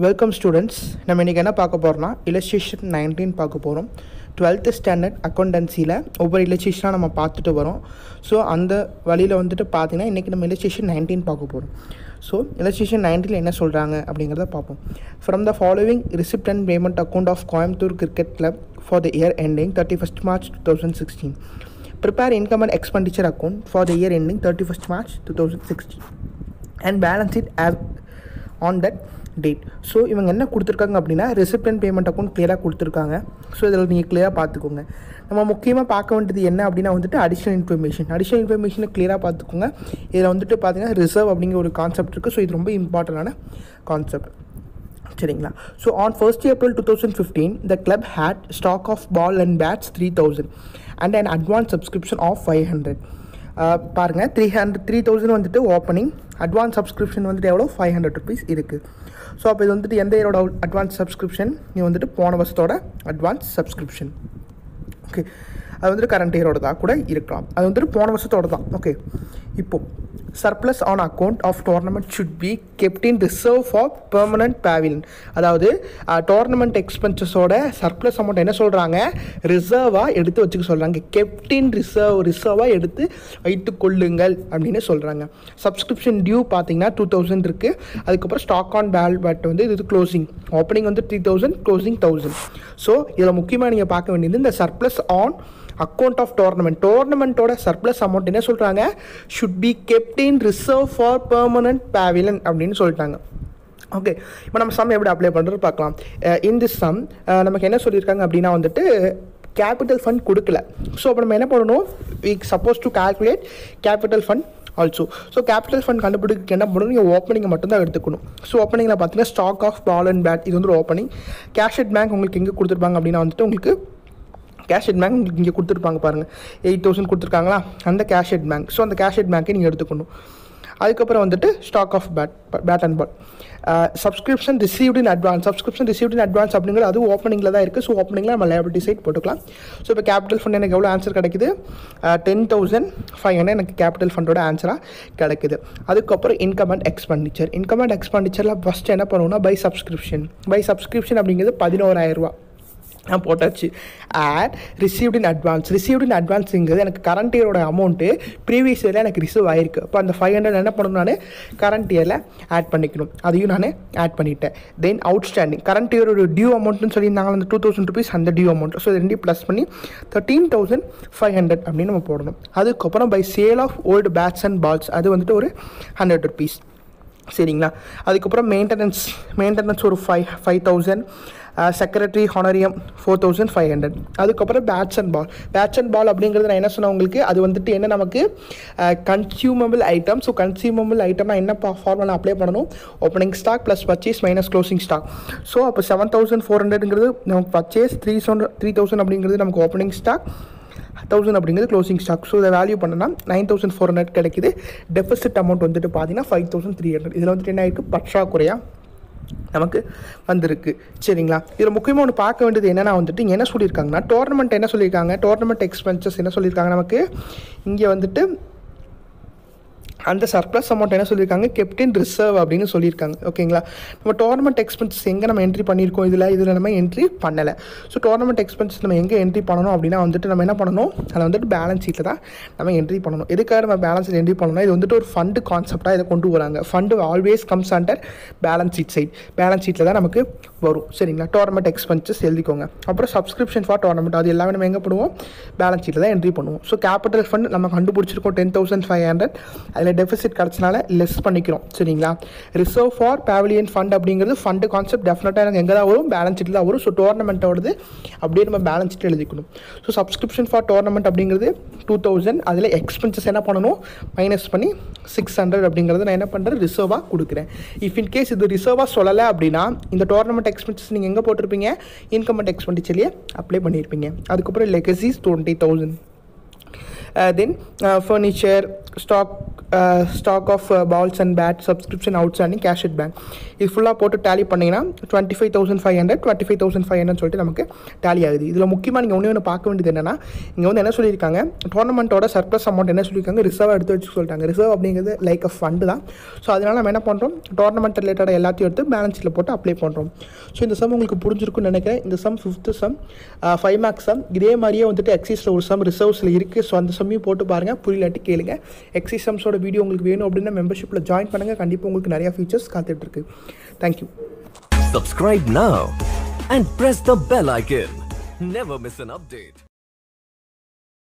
Welcome students. நம்ம இன்றைக்கி என்ன பார்க்க போகிறோம்னா இல்லஸ்ட்ரேஷன் 19 பார்க்க போகிறோம். 12th ஸ்டாண்டர்ட் அக்கௌண்டன்சியில் ஒவ்வொரு இல்லஸ்ட்ரேஷனாக நம்ம பார்த்துட்டு வரோம். ஸோ அந்த வழியில் வந்துட்டு பார்த்தீங்கன்னா இன்றைக்கி நம்ம இல்லஸ்ட்ரேஷன் 19 பார்க்க போகிறோம். ஸோ இல்லஸ்ட்ரேஷன் 19 என்ன சொல்கிறாங்க அப்படிங்கிறத பார்ப்போம். From the following receipt and payment account of Coimbatore cricket club for the year ending 31st March 2016. Prepare income and expenditure account for the year ending 31st March 2016 and balance it as on that date. So இவங்க என்ன கொடுத்துருக்காங்க அப்படின்னா receipt and payment account கிளியராக கொடுத்துருக்காங்க. So இதில் நீங்கள் கிளியராக பார்த்துக்கோங்க. நம்ம முக்கியமாக பார்க்க வேண்டியது என்ன அப்படின்னா வந்துட்டு அடிஷ்னல் இன்ஃபர்மேஷனை கிளியராக பார்த்துக்கோங்க. இதில் வந்துட்டு பார்த்தீங்கன்னா ரிசர்வ் அப்படிங்கிற ஒரு கான்செப்ட் இருக்குது. ஸோ இது ரொம்ப இம்பார்ட்டண்டான கான்செப்ட், சரிங்களா? So on 1st April 2015 the club had stock of ball and bats 3000 and an advance subscription of 500. பாருங்கள், 3000 வந்துட்டு ஓப்பனிங், அட்வான்ஸ் சப்ஸ்கிரிப்ஷன் வந்துட்டு எவ்வளோ 500 rupees இருக்குது. ஸோ அப்போ இது வந்துட்டு எந்த இயரோட அட்வான்ஸ் சப்ஸ்கிரிப்ஷன்? இது வந்துட்டு போன வருஷத்தோட அட்வான்ஸ் சப்ஸ்கிரிப்ஷன். ஓகே, அது வந்துட்டு கரண்ட் இயரோட தான் கூட இருக்கலாம். அது வந்துட்டு போன வருஷத்தோட தான். ஓகே, இப்போது surplus on account of tournament should be kept in reserve for permanent pavilion. அதாவது டோர்னமெண்ட் எக்ஸ்பென்சஸோட சர்ப்ளஸ் அமௌண்ட் என்ன சொல்கிறாங்க? ரிசர்வாக எடுத்து வச்சுக்க சொல்கிறாங்க. கெப்ட் இன் ரிசர்வாக எடுத்து வைத்து கொள்ளுங்கள் அப்படின்னு சொல்கிறாங்க. சப்ஸ்கிரிப்ஷன் டியூ பார்த்தீங்கன்னா 2000 இருக்குது. அதுக்கப்புறம் ஸ்டாக் ஆன் பேட் வந்து இது க்ளோசிங், ஓப்பனிங் வந்து 3000, க்ளோசிங் 1000. ஸோ இதில் முக்கியமாக நீங்கள் பார்க்க வேண்டியது இந்த சர்ப்ளஸ் ஆன் அக்கௌண்ட் ஆஃப் டோர்னமெண்ட்டோட சர்ப்ளஸ் அமௌண்ட் என்ன சொல்கிறாங்க? Should be kept in reserve for permanent pavilion அப்படின்னு சொல்லிட்டாங்க. ஓகே, இப்போ நம்ம சம் எப்படி அப்ளை பண்ணுறது பார்க்கலாம். இன் திஸ் சம் நமக்கு என்ன சொல்லியிருக்காங்க அப்படின்னா வந்துட்டு கேபிட்டல் ஃபண்ட் கொடுக்கல. ஸோ அப்போ நம்ம என்ன பண்ணணும்? We suppose to calculate capital fund also. So capital fund கண்டுபிடிக்க என்ன பண்ணணும்? நீங்கள் ஓப்பனிங்கை மட்டும்தான் எடுத்துக்கணும். ஸோ ஓப்பனிங்கில் பார்த்தீங்கன்னா stock of ball and bat, இது வந்து ஓப்பனிங். கேஷ் அட் பேங்க் உங்களுக்கு எங்கே கொடுத்துருப்பாங்க அப்படின்னா வந்துட்டு உங்களுக்கு கேஷ் அட் பேங்க் உங்களுக்கு இங்கே கொடுத்துருப்பாங்க பாருங்கள், 8000 கொடுத்துருக்காங்களா, அந்த கேஷ் அட் பேங்க். ஸோ அந்த கேஷ் அட் பேங்க்கை நீங்கள் எடுத்துக்கணும். அதுக்கப்புறம் வந்துட்டு stock of bat and ball. Subscription received in advance அப்படிங்கிறது அது ஓப்பனிங்கில் தான் இருக்குது. ஸோ ஓப்பனிங்கில் நம்ம லைபிலிட்டி சைட் போட்டுக்கலாம். ஸோ இப்போ கேபிட்டல் ஃபண்ட் எனக்கு எவ்வளோ ஆன்சர் கிடைக்குது? 10,500 எனக்கு கேபிட்டல் ஃபண்டோட ஆன்சராக கிடைக்குது. அதுக்கப்புறம் இன்கம் அண்ட் எக்ஸ்பெண்டிச்சரில் ஃபஸ்ட்டு என்ன பண்ணுவோம்னா பை சப்ஸ்கிரிப்ஷன் அப்படிங்கிறது 11,000 ரூபா நான் போட்டாச்சு. ஆட் ரிசீவ்டு இன் அட்வான்ஸுங்கிறது எனக்கு கரண்ட் இயரோட அமௌண்ட்டு ப்ரீவியஸ் இயரில் எனக்கு ரிசீவ் ஆகிருக்கு. அப்போ அந்த 500 என்ன பண்ணணும்? நான் கரண்ட் இயரில் ஆட் பண்ணிக்கணும். அதையும் நான் ஆட் பண்ணிட்டேன். தென் அவுட்ஸ்டாண்டிங் கரண்ட் இயரோட டியூ அமௌண்ட்னு சொல்லியிருந்தாங்க அந்த 2000 rupees, அந்த டியூ அமௌண்ட். ஸோ இது ரெண்டையும் ப்ளஸ் பண்ணி 13,500 அப்படின்னு நம்ம போடணும். அதுக்கப்புறம் by sale of old bats and balls, அது வந்துட்டு ஒரு 100 rupees, சரிங்களா? அதுக்கப்புறம் மெயின்டெனன்ஸ் ஒரு 5,000. செக்ரட்டரி ஹானரியம் 4,500. அதுக்கப்புறம் பேட்ஸ் அண்ட் பால் அப்படிங்கிறது நான் என்ன சொன்னேன் உங்களுக்கு? அது வந்துட்டு என்ன நமக்கு கன்சியூமபிள் ஐட்டம். ஸோ கன்சியூமபிள் ஐட்டம்னா என்ன ஃபார்முலா அப்ளை பண்ணணும்? Opening stock plus purchase minus closing stock. So அப்போ 7,400ங்கிறது நமக்கு பர்ச்சேஸ், 3,000 அப்படிங்கிறது நமக்கு ஓப்பனிங் ஸ்டாக், 1000 அப்படிங்கிறது க்ளோசிங் ஸ்டாக். ஸோ இதை வேல்யூ பண்ணனா 9,400 கிடைக்குது. டெபிசிட் அமௌண்ட் வந்துட்டு பார்த்தீங்கன்னா 5,300. இதில் வந்துட்டு என்ன ஆயிருக்கு? பற்றாக்குறையாக நமக்கு வந்திருக்கு, சரிங்களா? இதில் முக்கியமாக ஒன்று பார்க்க வேண்டியது என்னென்னா வந்துட்டு இங்கே என்ன சொல்லியிருக்காங்கன்னா டோர்னமெண்ட் எக்ஸ்பென்சஸ் என்ன சொல்லியிருக்காங்க நமக்கு? இங்கே வந்துட்டு அந்த சர்ப்ளஸ் அமௌண்ட் என்ன சொல்லியிருக்காங்க? கெப்ட் ரிசர்வ் அப்படின்னு சொல்லியிருக்காங்க. ஓகேங்களா? நம்ம டோர்னமெண்ட் எக்ஸ்பென்சஸ் எங்கே நம்ம என்ட்ரி பண்ணியிருக்கோம்? இதில் நம்ம என்ட்ரி பண்ணலை. ஸோ டோர்னமெண்ட் எக்ஸ்பென்சஸ் நம்ம எங்கே என்ட்ரி பண்ணணும் அப்படின்னா வந்துட்டு நம்ம என்ன பண்ணணும்? அதில் வந்துட்டு பேலன்ஸ் ஷீட்டில் தான் நம்ம என்ட்ரி பண்ணணும். எதுக்காக நம்ம பேலன்ஸ் ஷீட் என்ட்ரி பண்ணணும்? இது வந்துட்டு ஒரு ஃபண்டு கான்செப்டாக இதை கொண்டு வராங்க. Fund always comes under balance sheet side. Balance ஷீட்டில் தான் நமக்கு வரும், சரிங்களா? டோர்னமெண்ட் எக்ஸ்பென்சஸ் எழுதிக்கோங்க. அப்புறம் சப்ஸ்கிரிப்ஷன் ஃபார் டோர்னமெண்ட், அது எல்லாமே நம்ம எங்கே பண்ணுவோம்? பேலன்ஸ் ஷீட்டில் தான் என்ட்ரி பண்ணுவோம். ஸோ கேபிட்டல் ஃபண்ட் நம்ம கண்டுபிடிச்சிருக்கோம் 10,500. அதில் டெபிசிட் கிடச்சனால லெஸ் பண்ணிக்கிறோம், சரிங்களா? ரிசர்வ் ஃபார் பேவிலியன் ஃபண்ட் அப்படிங்கிறது ஃபண்டு கான்செப்ட் டெஃபினட்டாக எனக்கு எங்கே தான் வரும்? பேலன்ஸ் ஷீட்டில் தான் வரும். ஸோ டோர்னமெண்ட்டோடது அப்படியே நம்ம பேலன்ஸ் ஷீட் எழுதிக்கணும். ஸோ சப்ஸ்கிரிப்ஷன் ஃபார் டோர்னமெண்ட் அப்படிங்கிறது 2000. அதில் எக்ஸ்பென்சஸ் என்ன பண்ணணும்? மைனஸ் பண்ணி 600 அப்படிங்கிறது நான் என்ன பண்ணுறேன்? ரிசர்வாக கொடுக்குறேன். இஃப் இன் கேஸ் இது ரிசர்வாக சொல்லலை அப்படின்னா இந்த டோர்னமெண்ட் எக்ஸ்பென்சஸ் நீங்கள் எங்கே போட்டிருப்பீங்க? இன்கம் அண்ட் எக்ஸ்பெண்டிச்சர்லேயே அப்ளை பண்ணியிருப்பீங்க. அதுக்கப்புறம் legacies 20,000. Then furniture, stock of balls and bat, subscription outstanding, cash at bank, இது ஃபுல்லாக போட்டு டேலி பண்ணிங்கன்னா 25,500 சொல்லிட்டு நமக்கு டேலி ஆகுது. இதில் முக்கியமாக நீங்கள் ஒன்று பார்க்க வேண்டியது என்னென்னா, இங்கே வந்து என்ன சொல்லியிருக்காங்க, டோர்னமெண்ட்டோட சர்ப்ளஸ் அமௌண்ட் என்ன சொல்லியிருக்காங்க, ரிசர்வ் எடுத்து வச்சு சொல்லிட்டாங்க. ரிசர்வ் அப்படிங்கிறது லைக் அ ஃபண்டு தான். ஸோ அதனால் நம்ம என்ன பண்ணுறோம், டோர்னமெண்ட் ரிலேட்டடாக எல்லாத்தையும் எடுத்து பேலன்ஸ் ஷீட்டில் போட்டு அப்ளை பண்ணுறோம். ஸோ இந்த சம் உங்களுக்கு புரிஞ்சிருக்குன்னு நினைக்கிறேன். இந்த some 5th some, 5 marks some. இதே மாதிரியே வந்துட்டு எக்ஸைஸில் ஒரு சம் ரிசர்வ்ஸில் இருக்குது. ஸோ அந்த சம்மையும் போட்டு பாருங்கள், புரியலாட்டி கேளுங்க. எக்ஸைஸ் சம்ஸோட வீடியோ உங்களுக்கு வேணும் அப்படின்னா மெம்பர்ஷிப்பில் ஜாயின் பண்ணுங்கள். கண்டிப்பாக உங்களுக்கு நிறையா ஃபீச்சர்ஸ் காத்துட்ருக்கு. Thank you. Subscribe now and press the bell icon. Never miss an update.